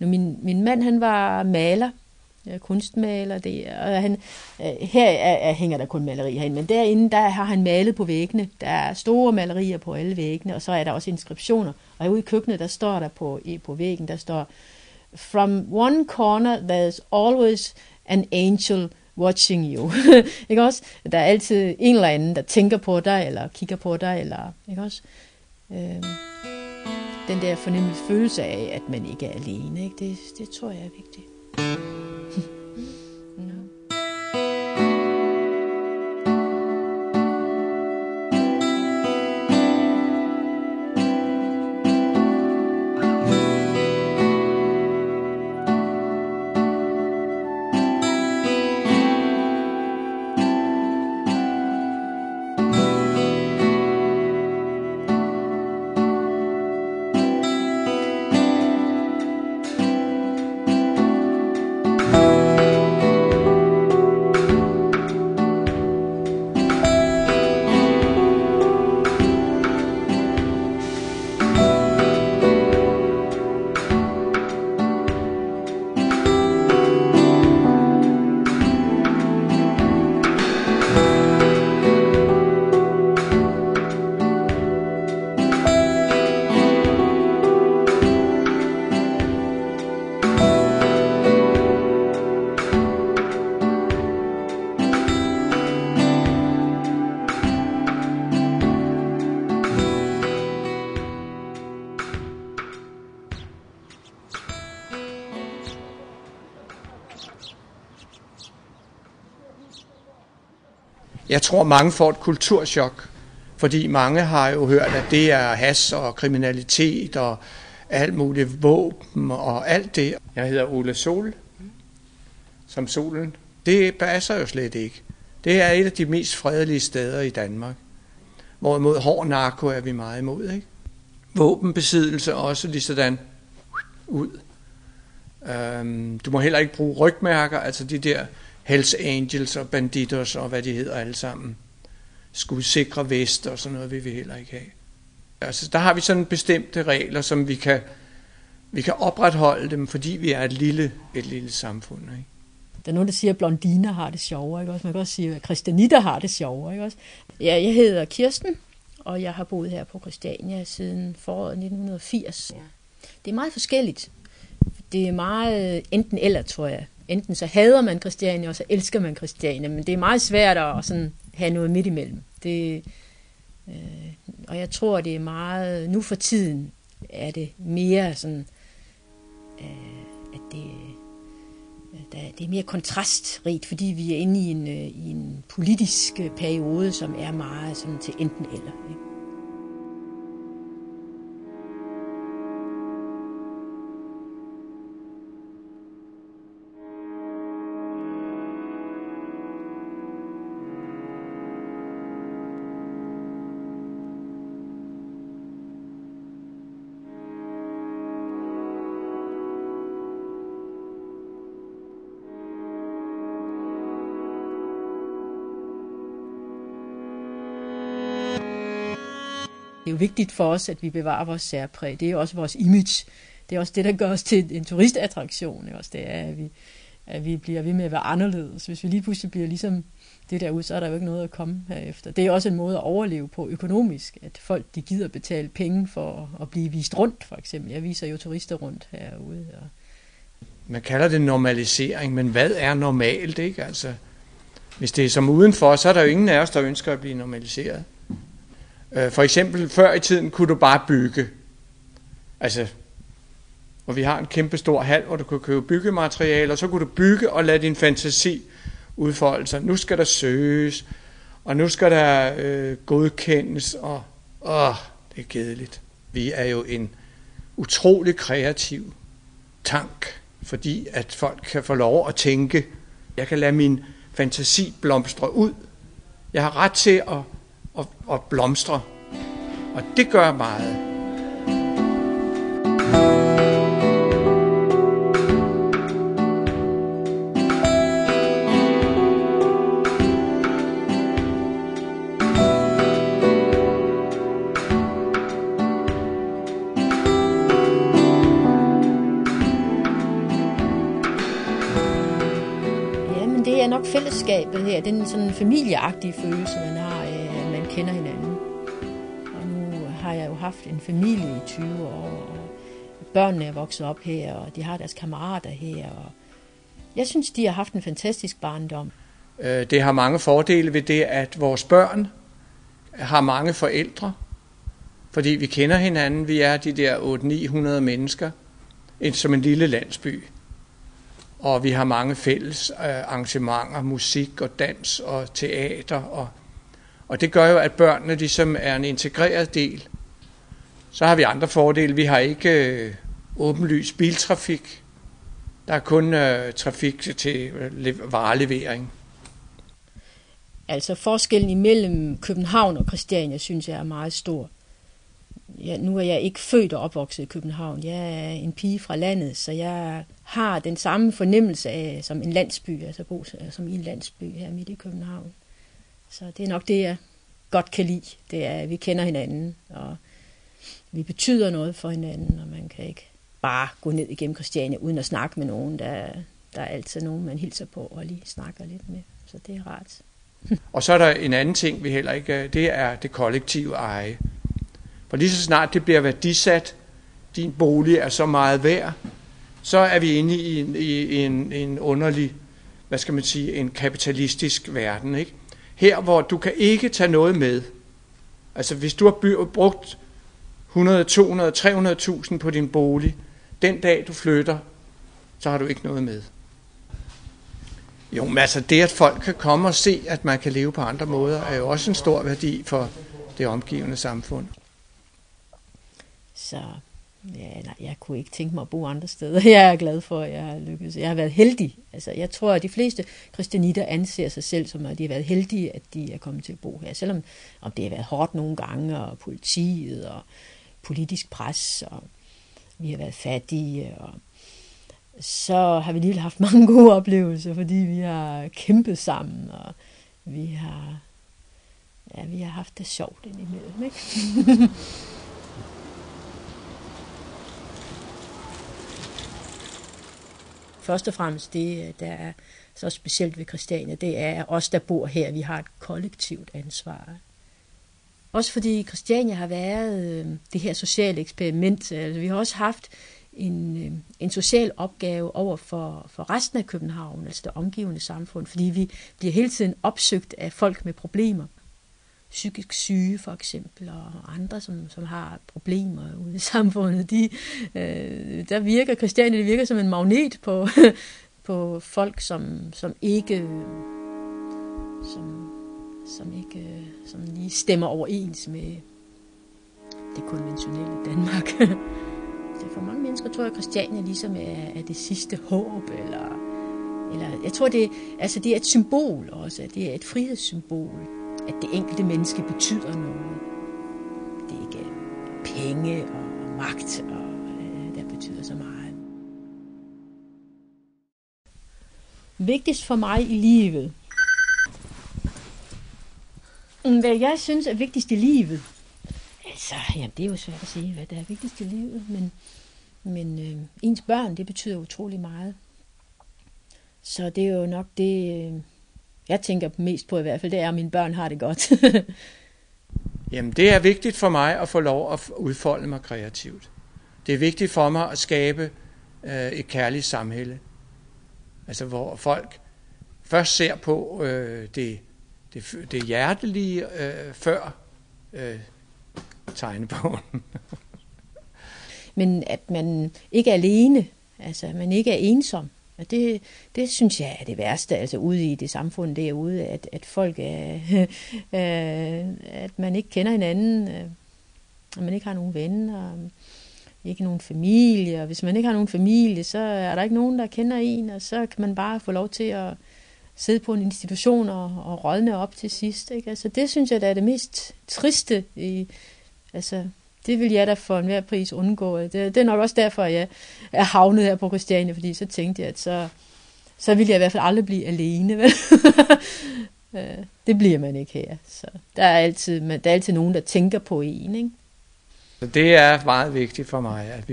Min mand, han var maler, kunstmaler, og her hænger der kun maleri herinde, men derinde, der har han malet på væggene. Der er store malerier på alle væggene, og så er der også inskriptioner. Og herude i køkkenet, der står der på væggen, der står: "From one corner, there's always an angel watching you." Ikke også? Der er altid en eller anden, der tænker på dig, eller kigger på dig, eller, ikke også? Den der fornemmelse følelse af, at man ikke er alene, ikke? Det tror jeg er vigtigt. Jeg tror, mange får et kulturschok, fordi mange har jo hørt, at det er hash og kriminalitet og alt muligt våben og alt det. Jeg hedder Ole Sol, som solen. Det passer jo slet ikke. Det er et af de mest fredelige steder i Danmark. Hvorimod hård narko er vi meget imod, ikke? Våbenbesiddelse også lige sådan ud. Du må heller ikke bruge rygmærker, altså de der Hells Angels og Banditos og hvad de hedder alle sammen. Skudsikre vest og sådan noget vil vi heller ikke have. Altså der har vi sådan bestemte regler, som vi kan opretholde dem, fordi vi er et lille samfund, ikke? Der er nogen, der siger, at blondiner har det sjovere, ikke også? Man kan også sige, at kristianitter har det sjovere, ikke også? Ja, jeg hedder Kirsten, og jeg har boet her på Christiania siden foråret 1980. Ja. Det er meget forskelligt. Det er meget enten eller, tror jeg. Enten så hader man Christiania, og så elsker man Christiania, men det er meget svært at sådan have noget midt imellem. Og jeg tror, det er meget, nu for tiden er det mere sådan, at det er mere kontrastrigt, fordi vi er inde i en politisk periode, som er meget sådan til enten eller, ikke? Det er jo vigtigt for os, at vi bevarer vores særpræg. Det er jo også vores image. Det er også det, der gør os til en turistattraktion. Også det er, at vi bliver ved med at være anderledes. Hvis vi lige pludselig bliver ligesom det derude, så er der jo ikke noget at komme herefter. Det er også en måde at overleve på økonomisk, at folk de gider betale penge for at blive vist rundt, for eksempel. Jeg viser jo turister rundt herude. Man kalder det normalisering, men hvad er normalt, ikke? Altså, hvis det er som udenfor, så er der jo ingen af os, der ønsker at blive normaliseret. For eksempel, før i tiden kunne du bare bygge. Altså, og vi har en kæmpe stor hal, hvor du kunne købe byggematerialer, og så kunne du bygge og lade din fantasi udfolde sig. Nu skal der søges, og nu skal der godkendes, og det er kedeligt. Vi er jo en utrolig kreativ tank, fordi at folk kan få lov at tænke. Jeg kan lade min fantasi blomstre ud. Jeg har ret til at blomstre, og det gør meget. nok fællesskabet her, den sådan familieagtige følelse, man har af, at man kender hinanden. Og nu har jeg jo haft en familie i 20 år, og børnene er vokset op her, og de har deres kammerater her, og jeg synes, de har haft en fantastisk barndom. Det har mange fordele ved det, at vores børn har mange forældre, fordi vi kender hinanden. Vi er de der 800-900 mennesker, som en lille landsby. Og vi har mange fælles arrangementer, musik og dans og teater. Og det gør jo, at børnene ligesom er en integreret del. Så har vi andre fordele. Vi har ikke åbenlys biltrafik. Der er kun trafik til varelevering. Altså forskellen imellem København og Christiania, synes jeg er meget stor. Ja, nu er jeg ikke født og opvokset i København. Jeg er en pige fra landet, så jeg har den samme fornemmelse af som en landsby, altså bo som i en landsby her midt i København. Så det er nok det, jeg godt kan lide. Det er, at vi kender hinanden, og vi betyder noget for hinanden, og man kan ikke bare gå ned igennem Christiania uden at snakke med nogen. Der er altid nogen, man hilser på og lige snakker lidt med. Så det er rart. Og så er der en anden ting, vi heller ikke, det er det kollektive eje. For lige så snart det bliver værdisat, din bolig er så meget værd, så er vi inde i en underlig, hvad skal man sige, en kapitalistisk verden, ikke? Her, hvor du kan ikke tage noget med. Altså hvis du har brugt 100, 200, 300.000 på din bolig, den dag du flytter, så har du ikke noget med. Jo, men altså det, at folk kan komme og se, at man kan leve på andre måder, er jo også en stor værdi for det omgivende samfund. Så jeg kunne ikke tænke mig at bo andre steder. Jeg er glad for, at jeg har lykkedes. Jeg har været heldig. Altså, jeg tror, at de fleste christianitter anser sig selv som, at de har været heldige, at de er kommet til at bo her. Selvom det har været hårdt nogle gange, og politiet og politisk pres, og vi har været fattige, og så har vi lige haft mange gode oplevelser, fordi vi har kæmpet sammen, og vi har haft det sjovt indimellem, ikke? Først og fremmest det, der er så specielt ved Christiania, det er os, der bor her. Vi har et kollektivt ansvar. Også fordi Christiania har været det her sociale eksperiment. Altså, vi har også haft en social opgave over for resten af København, altså det omgivende samfund, fordi vi bliver hele tiden opsøgt af folk med problemer. Psykisk syge for eksempel, og andre, som har problemer ude i samfundet. Der virker Christiania, det virker som en magnet på folk, som ikke lige stemmer overens med det konventionelle Danmark. Så for mange mennesker tror jeg, at Christiania ligesom er det sidste håb, eller jeg tror, det er et symbol også, det er et frihedssymbol, at det enkelte menneske betyder noget. Det er ikke penge og magt, der betyder så meget. Vigtigst for mig i livet. Hvad jeg synes er vigtigst i livet? Altså, jamen, det er jo svært at sige, hvad der er vigtigst i livet, men ens børn, det betyder utrolig meget. Så det er jo nok det, jeg tænker mest på i hvert fald, det er, at mine børn har det godt. Jamen, det er vigtigt for mig at få lov at udfolde mig kreativt. Det er vigtigt for mig at skabe et kærligt samhælde. Altså, hvor folk først ser på det hjertelige før tegnebogen. Men at man ikke er alene, altså man ikke er ensom. Og det synes jeg er det værste, altså ude i det samfund derude, at folk at man ikke kender hinanden, at man ikke har nogen venner, ikke nogen familie, og hvis man ikke har nogen familie, så er der ikke nogen, der kender en, og så kan man bare få lov til at sidde på en institution og rådne op til sidst, ikke? Altså det synes jeg, der er det mest triste altså det vil jeg da for enhver pris undgå. Det er nok også derfor, jeg er havnet her på Christiania, fordi så tænkte jeg, at så vil jeg i hvert fald aldrig blive alene. Vel? Det bliver man ikke her. Så der er altid nogen, der tænker på en. Ikke? Det er meget vigtigt for mig, at vi